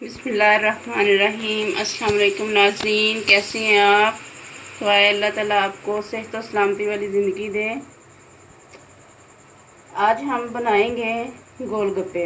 बिस्मिल्लाहिर्रहमानिर्रहीम। अस्सलाम वालेकुम नाज़रीन, कैसे हैं आप? तो आए अल्लाह ताला आपको सेहत और सलामती वाली ज़िंदगी दे। आज हम बनाएंगे गोलगप्पे।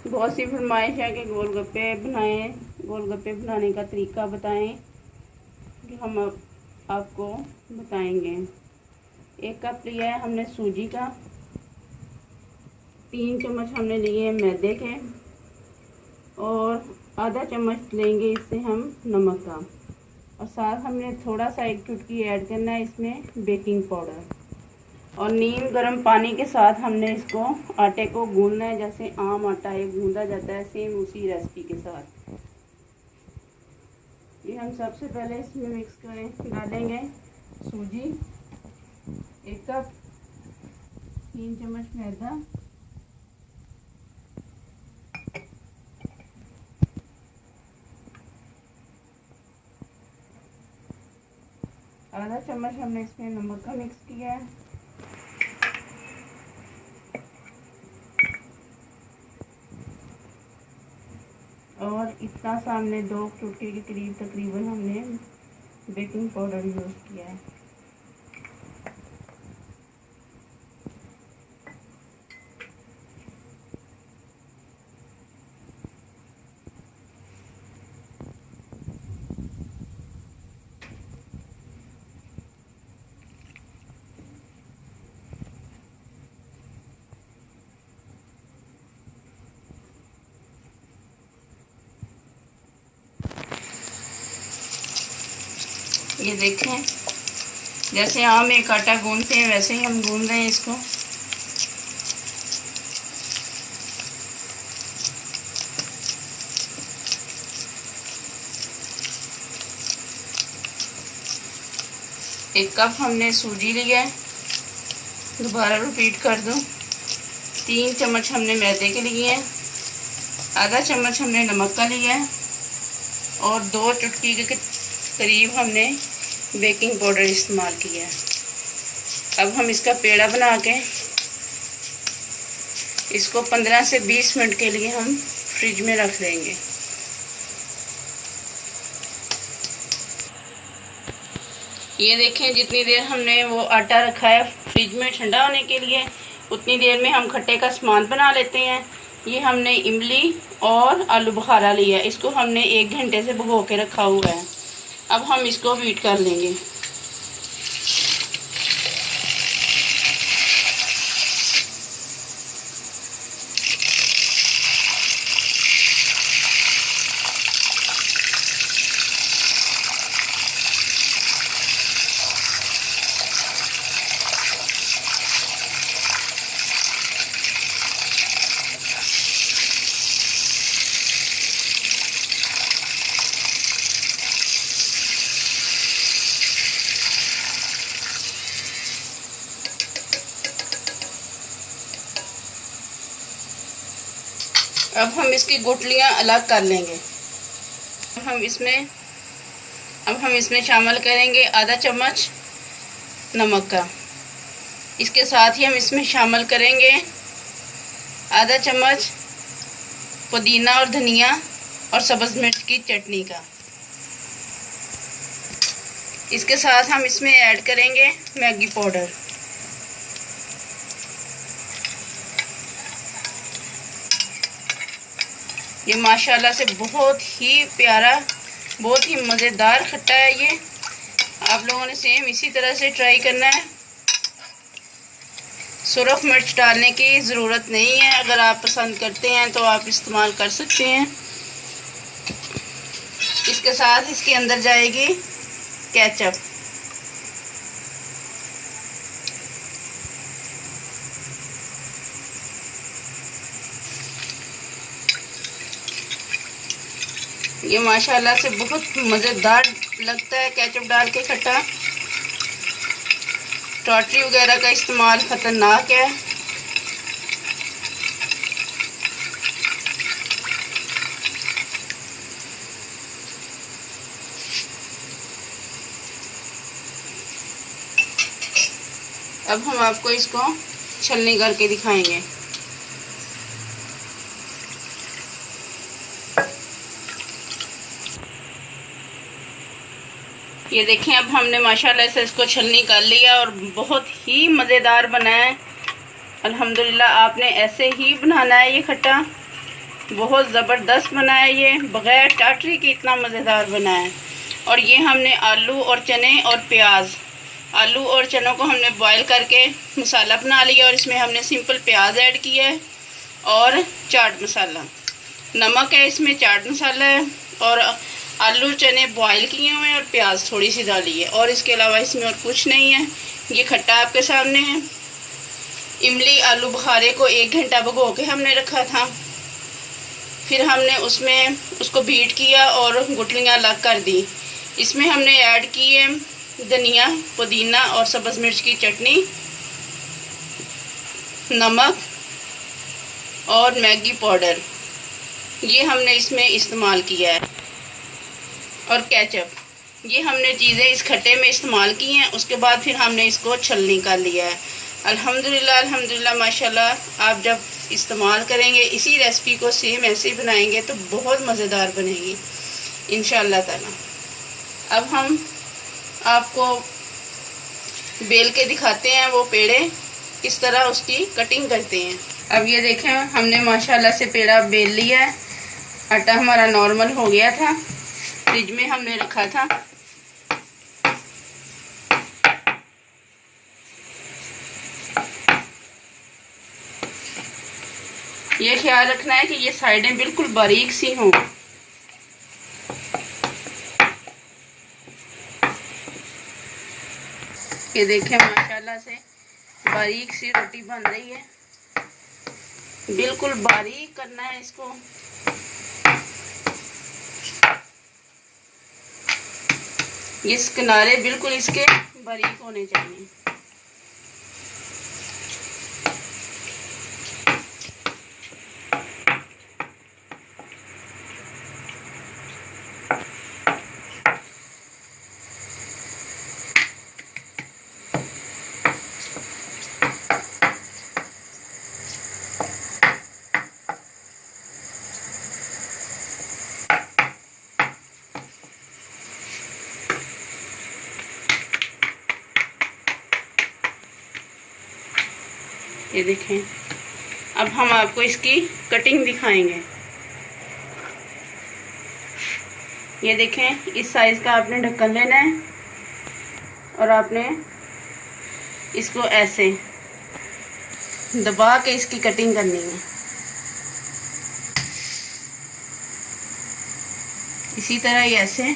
बहुत सी फरमाइश है कि गोलगप्पे बनाएं, गोलगप्पे बनाने का तरीका बताएं, कि हम आपको बताएंगे। 1 कप लिया है हमने सूजी का, 3 चम्मच हमने लिए हैं मैदे के, और आधा चम्मच लेंगे इससे हम नमक का, और साथ हमने थोड़ा सा 1 चुटकी ऐड करना है इसमें बेकिंग पाउडर, और नीम गर्म पानी के साथ हमने इसको आटे को गूंदना है, जैसे आम आटा ये गूंदा जाता है, सेम उसी रेसिपी के साथ। ये हम सबसे पहले इसमें मिक्स करें, डालेंगे सूजी 1 कप, 3 चम्मच मैदा, आधा चम्मच हमने इसमें नमक का मिक्स किया है, और इतना सा हमने 2 चुटकी के करीब तकरीबन हमने बेकिंग पाउडर यूज़ किया है। ये देखें, जैसे आम एक आटा गूंदते हैं वैसे ही हम गूंद रहे हैं इसको। एक कप हमने सूजी लिया है, दोबारा रिपीट कर दूं, 3 चम्मच हमने मैदे के लिए हैं, आधा चम्मच हमने नमक का लिया है, और 2 चुटकी के करीब हमने बेकिंग पाउडर इस्तेमाल किया है। अब हम इसका पेड़ा बना के इसको 15 से 20 मिनट के लिए हम फ्रिज में रख देंगे। ये देखें, जितनी देर हमने वो आटा रखा है फ्रिज में ठंडा होने के लिए, उतनी देर में हम खट्टे का सामान बना लेते हैं। ये हमने इमली और आलू बुखारा लिया है, इसको हमने 1 घंटे से भिगो के रखा हुआ है। अब हम इसको बीट कर लेंगे। अब हम इसकी गुठलियाँ अलग कर लेंगे। अब हम इसमें शामिल करेंगे आधा चम्मच नमक का। इसके साथ ही हम इसमें शामिल करेंगे आधा चम्मच पुदीना और धनिया और सब्ज़ मिर्च की चटनी का। इसके साथ हम इसमें ऐड करेंगे मैगी पाउडर। ये माशाल्लाह से बहुत ही प्यारा, बहुत ही मज़ेदार खट्टा है। ये आप लोगों ने सेम इसी तरह से ट्राई करना है। सुरख मिर्च डालने की ज़रूरत नहीं है, अगर आप पसंद करते हैं तो आप इस्तेमाल कर सकते हैं। इसके साथ इसके अंदर जाएगी केचप। ये माशाल्लाह से बहुत मज़ेदार लगता है केचप डाल के खट्टा। टॉटरी वगैरह का इस्तेमाल ख़तरनाक है। अब हम आपको इसको छलनी करके दिखाएंगे। ये देखें, अब हमने माशाल्लाह से इसको छलनी कर लिया और बहुत ही मज़ेदार बना है अल्हम्दुलिल्लाह। आपने ऐसे ही बनाना है ये खट्टा, बहुत ज़बरदस्त बना है ये, बग़ैर टाटरी के इतना मज़ेदार बना है। और ये हमने आलू और चने और प्याज, आलू और चनों को हमने बॉईल करके मसाला बना लिया और इसमें हमने सिंपल प्याज ऐड किया है और चाट मसाला, नमक है इसमें, चाट मसाला है और आलू चने बॉईल किए हुए हैं और प्याज थोड़ी सी डाली है और इसके अलावा इसमें और कुछ नहीं है। ये खट्टा आपके सामने है। इमली आलू बुखारे को 1 घंटा भिगो के हमने रखा था, फिर हमने उसमें उसको बीट किया और गुठलियाँ अलग कर दी। इसमें हमने ऐड की है धनिया, पुदीना और सब्ज़ मिर्च की चटनी, नमक और मैगी पाउडर, ये हमने इसमें इस्तेमाल किया है, और केचप। ये हमने चीज़ें इस खट्टे में इस्तेमाल की हैं। उसके बाद फिर हमने इसको छलनी कर लिया है। अल्हम्दुलिल्लाह अल्हम्दुलिल्लाह माशाल्लाह। आप जब इस्तेमाल करेंगे इसी रेसिपी को सेम ऐसे ही बनाएंगे तो बहुत मज़ेदार बनेगी इंशाअल्लाह ताला। अब हम आपको बेल के दिखाते हैं वो पेड़े किस तरह उसकी कटिंग करते हैं। अब ये देखें, हमने माशाल्लाह से पेड़ा बेल लिया है। आटा हमारा नॉर्मल हो गया था, फ्रिज में हमने रखा था। ये ख्याल रखना है कि ये साइडें बिल्कुल बारीक सी हों। ये देखें माशाल्लाह से बारीक सी रोटी बन रही है, बिल्कुल बारीक करना है इसको। ये किनारे बिल्कुल इसके बारीक होने चाहिए। ये देखें, अब हम आपको इसकी कटिंग दिखाएंगे। ये देखें, इस साइज़ का आपने ढक्कन लेना है और आपने इसको ऐसे दबा के इसकी कटिंग करनी है। इसी तरह ये ऐसे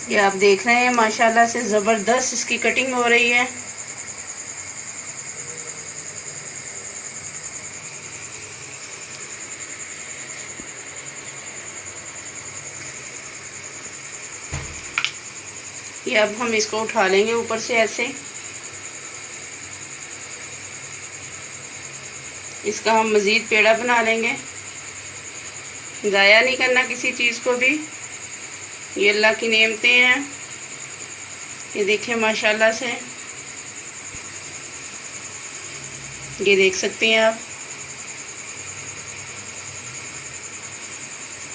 ये आप देख रहे हैं माशाल्लाह से ज़बरदस्त इसकी कटिंग हो रही है। ये अब हम इसको उठा लेंगे ऊपर से ऐसे। इसका हम मज़ीद पेड़ा बना लेंगे, ज़ाया नहीं करना किसी चीज़ को भी। ये अल्लाह की नेमतें हैं। ये देखें माशाल्लाह से, ये देख सकते हैं आप,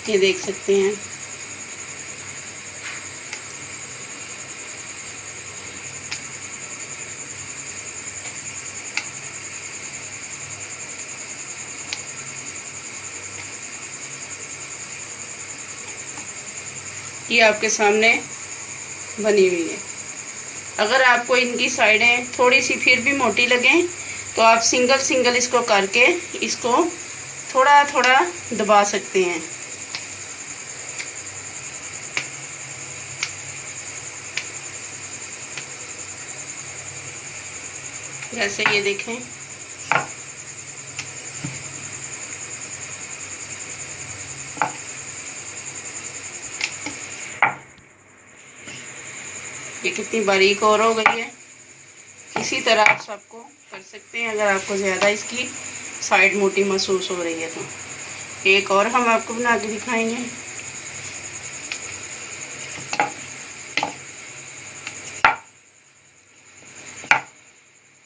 ये देख सकते हैं। ये आपके सामने बनी हुई है। अगर आपको इनकी साइडें थोड़ी सी फिर भी मोटी लगें तो आप सिंगल सिंगल इसको करके इसको थोड़ा थोड़ा दबा सकते हैं। जैसे ये देखें, ये कितनी बारीक और हो गई है। इसी तरह आप सबको कर सकते हैं अगर आपको ज़्यादा इसकी साइड मोटी महसूस हो रही है तो। एक और हम आपको बना के दिखाएंगे।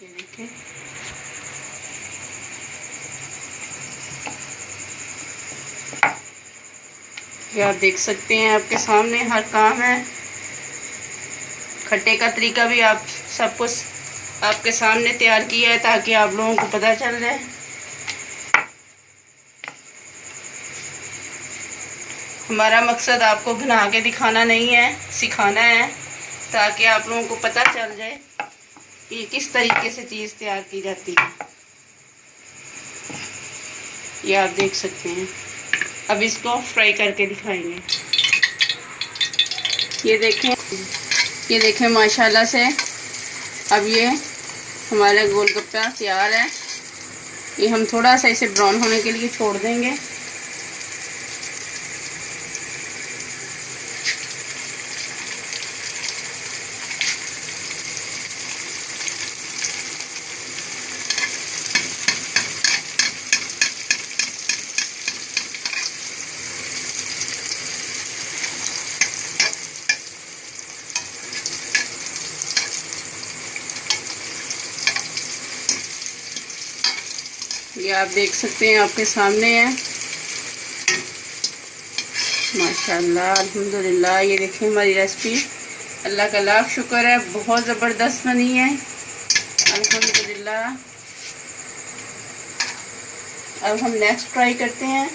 ये देखिए, ये आप देख सकते हैं, आपके सामने हर काम है। खट्टे का तरीका भी आप सब कुछ आपके सामने तैयार किया है ताकि आप लोगों को पता चल जाए। हमारा मकसद आपको बना के दिखाना नहीं है, सिखाना है, ताकि आप लोगों को पता चल जाए कि किस तरीके से चीज़ तैयार की जाती है। ये आप देख सकते हैं। अब इसको फ्राई करके दिखाएंगे। ये देखें माशाल्लाह से अब ये हमारा गोलगप्पा तैयार है। ये हम थोड़ा सा इसे ब्राउन होने के लिए छोड़ देंगे। ये आप देख सकते हैं, आपके सामने है। माशाल्लाह, अल्हम्दुलिल्लाह। ये देखिए हमारी रेसिपी, अल्लाह का लाख शुक्र है, बहुत ज़बरदस्त बनी है अल्हम्दुलिल्लाह। अब हम नेक्स्ट ट्राई करते हैं।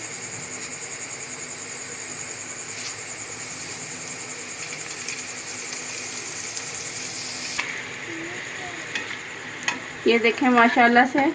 ये देखें माशाल्लाह से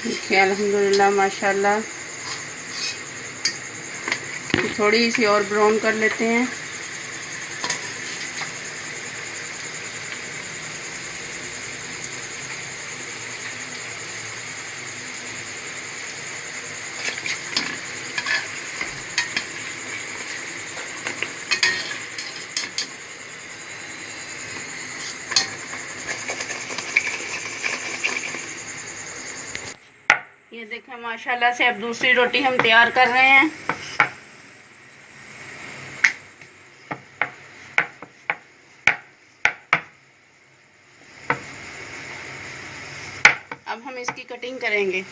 देखिए अल्हम्दुलिल्लाह माशाल्लाह। थोड़ी सी और ब्राउन कर लेते हैं। ये देखें माशाल्लाह से अब दूसरी रोटी हम तैयार कर रहे हैं। अब हम इसकी कटिंग करेंगे।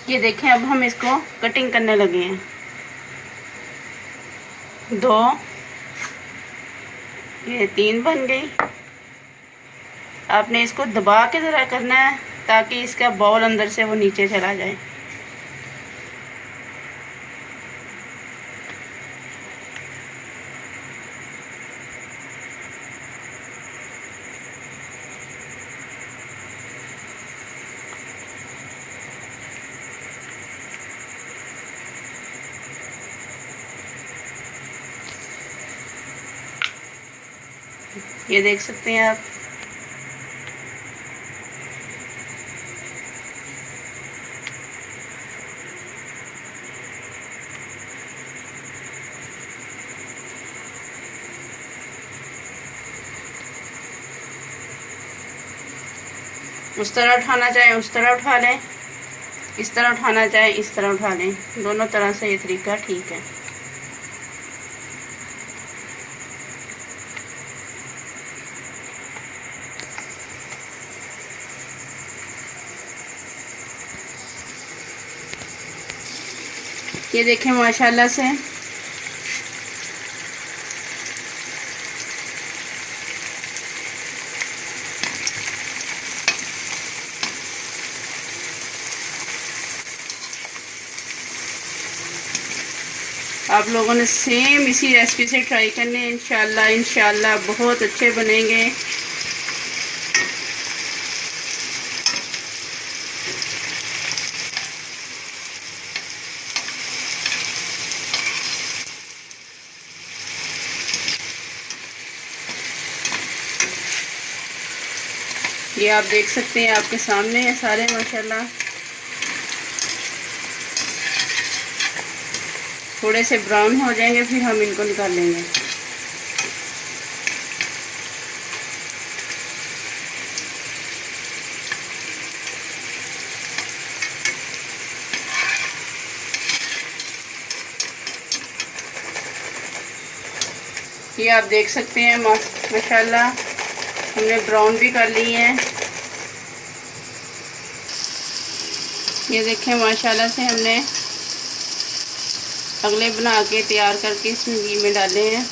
ये देखें अब हम इसको कटिंग करने लगे हैं। 2, ये 3 बन गई। आपने इसको दबा के ज़रा करना है ताकि इसका बॉल अंदर से वो नीचे चला जाए। ये देख सकते हैं आप। उस तरह उठाना चाहे उस तरह उठा लें, इस तरह उठाना चाहे इस तरह उठा लें। दोनों तरह से ये तरीका ठीक है। ये देखें माशाल्लाह से आप लोगों ने सेम इसी रेसिपी से ट्राई करने हैं। इंशाल्लाह इंशाल्लाह बहुत अच्छे बनेंगे। ये आप देख सकते हैं, आपके सामने है सारे माशाल्लाह। थोड़े से ब्राउन हो जाएंगे फिर हम इनको निकाल लेंगे। ये आप देख सकते हैं माशाल्लाह हमने ब्राउन भी कर ली हैं। ये देखें माशाल्लाह से हमने अगले बना के तैयार करके इसमें घी में डाले हैं।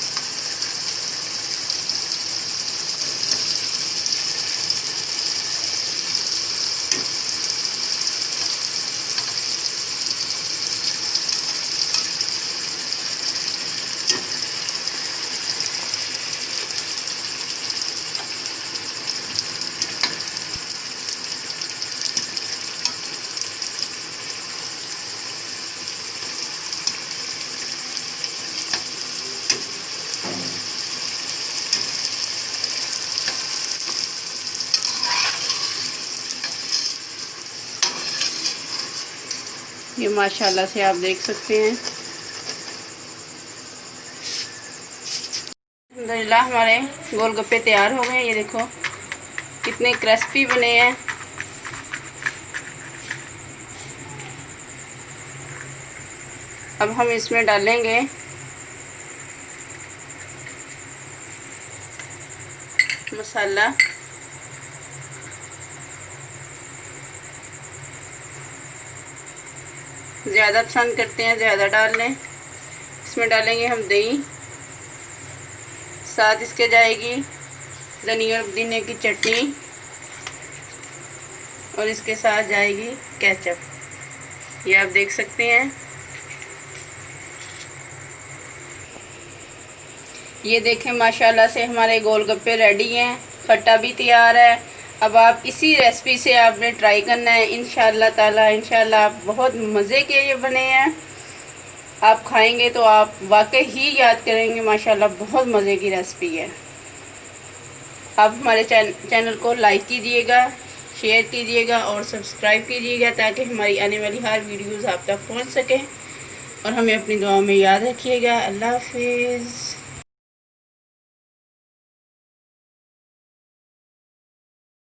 ये माशाल्लाह से आप देख सकते हैं। अल्हम्दुलिल्लाह हमारे गोलगप्पे तैयार हो गए। ये देखो कितने क्रिस्पी बने हैं। अब हम इसमें डालेंगे मसाला। ज़्यादा पसंद करते हैं ज़्यादा डाल लें। इसमें डालेंगे हम दही, साथ इसके जाएगी धनिया और पुदीने की चटनी और इसके साथ जाएगी केचप। ये आप देख सकते हैं। ये देखें माशाल्लाह से हमारे गोलगप्पे रेडी हैं। खट्टा भी तैयार है। अब आप इसी रेसिपी से आपने ट्राई करना है इंशाल्लाह ताला। इंशाल्लाह आप बहुत मज़े के ये बने हैं। आप खाएंगे तो आप वाकई ही याद करेंगे माशाल्लाह बहुत मज़े की रेसिपी है। आप हमारे चैनल को लाइक कीजिएगा, शेयर कीजिएगा और सब्सक्राइब कीजिएगा ताकि हमारी आने वाली हर वीडियोज़ आप तक पहुँच सकें। और हमें अपनी दुआओं में याद रखिएगा। अल्लाह हाफिज़।